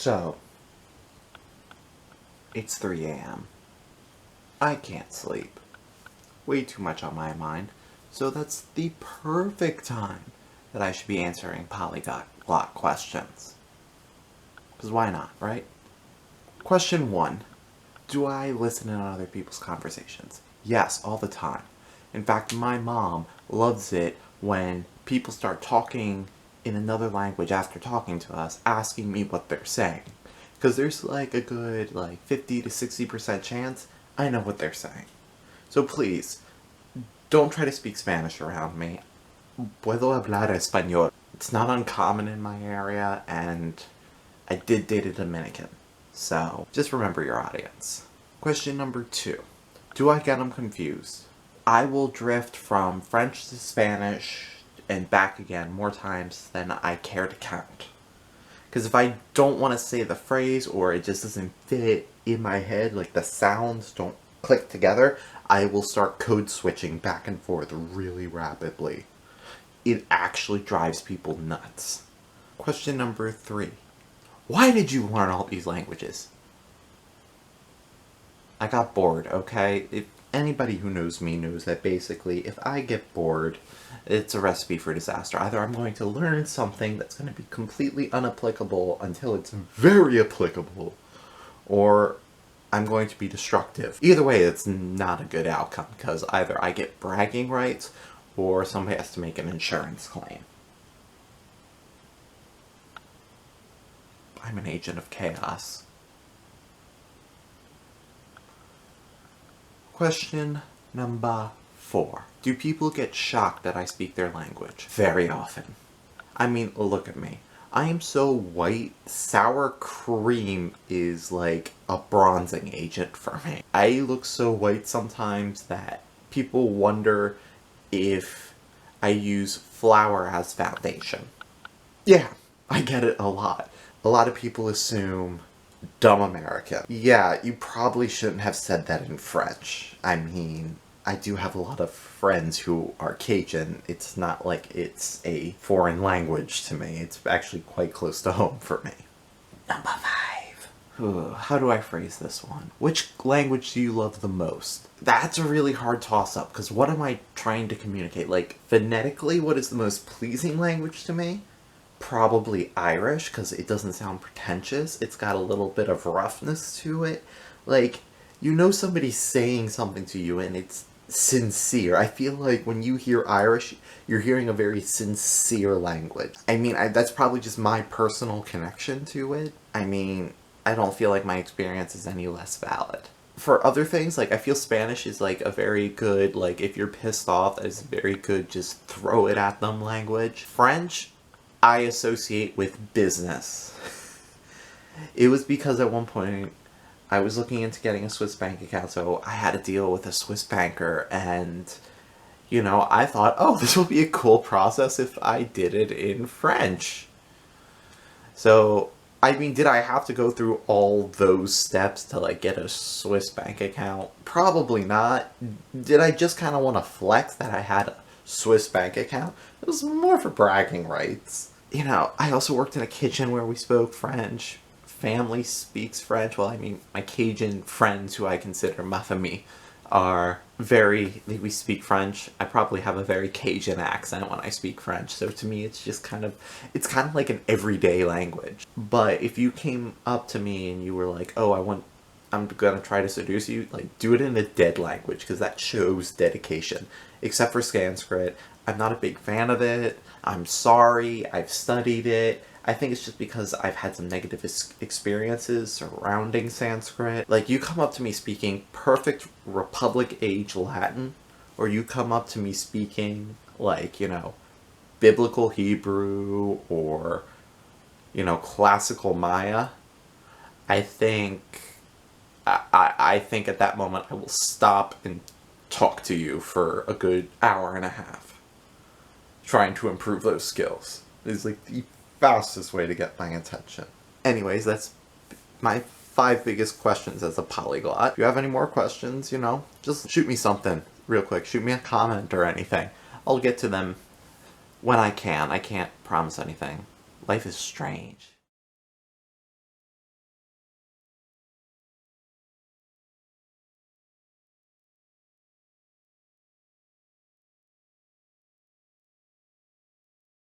So, it's 3 a.m. I can't sleep. Way too much on my mind. So that's the perfect time that I should be answering polyglot questions. Because why not, right? Question 1. Do I listen in on other people's conversations? Yes, all the time. In fact, my mom loves it when people start talking in another language after talking to us, asking me what they're saying. Because there's like a good 50 to 60% chance I know what they're saying. So please, don't try to speak Spanish around me. Puedo hablar español. It's not uncommon in my area, and I did date a Dominican. So just remember your audience. Question number 2. Do I get them confused? I will drift from French to Spanish and back again more times than I care to count. Because if I don't want to say the phrase, or it just doesn't fit in my head, like the sounds don't click together, I will start code switching back and forth really rapidly. It actually drives people nuts. Question number 3. Why did you learn all these languages? I got bored, okay? If anybody who knows me knows that basically if I get bored, it's a recipe for disaster. Either I'm going to learn something that's going to be completely unapplicable until it's very applicable, or I'm going to be destructive. Either way, it's not a good outcome, because either I get bragging rights, or somebody has to make an insurance claim. I'm an agent of chaos. Question number 4. Do people get shocked that I speak their language? Very often. I mean, look at me. I am so white, sour cream is like a bronzing agent for me. I look so white sometimes that people wonder if I use flour as foundation. Yeah, I get it a lot. A lot of people assume dumb American. Yeah, you probably shouldn't have said that in French. I mean, I do have a lot of friends who are Cajun. It's not like it's a foreign language to me. It's actually quite close to home for me. Number 5. How do I phrase this one? Which language do you love the most? That's a really hard toss-up, because what am I trying to communicate? Like, phonetically, what is the most pleasing language to me? Probably Irish, because it doesn't sound pretentious. It's got a little bit of roughness to it. Like, you know somebody's saying something to you and it's sincere. I feel like when you hear Irish, you're hearing a very sincere language. I mean, that's probably just my personal connection to it. I mean, I don't feel like my experience is any less valid. For other things, like, I feel Spanish is like a very good, like, if you're pissed off, that is very good just throw it at them language. French, I associate with business. It was because at one point I was looking into getting a Swiss bank account, so I had to deal with a Swiss banker, and, you know, I thought, oh, this will be a cool process if I did it in French. So, I mean, did I have to go through all those steps to, like, get a Swiss bank account? Probably not. Did I just kind of want to flex that I had a Swiss bank account? It was more for bragging rights. You know, I also worked in a kitchen where we spoke French. Family speaks French. Well, I mean, my Cajun friends, who I consider ma famille, we speak French. I probably have a very Cajun accent when I speak French, so to me it's kind of like an everyday language. But if you came up to me and you were like, oh, I'm gonna try to seduce you, like, do it in a dead language, because that shows dedication. Except for Sanskrit, I'm not a big fan of it. I'm sorry, I've studied it. I think it's just because I've had some negative experiences surrounding Sanskrit. Like, you come up to me speaking perfect Republic age Latin, or you come up to me speaking, like, you know, biblical Hebrew, or, you know, classical Maya, I think at that moment I will stop and talk to you for a good hour and a half, trying to improve those skills. It's like the fastest way to get my attention. Anyways, that's my 5 biggest questions as a polyglot. If you have any more questions, you know, just shoot me something real quick. Shoot me a comment or anything. I'll get to them when I can. I can't promise anything. Life is strange.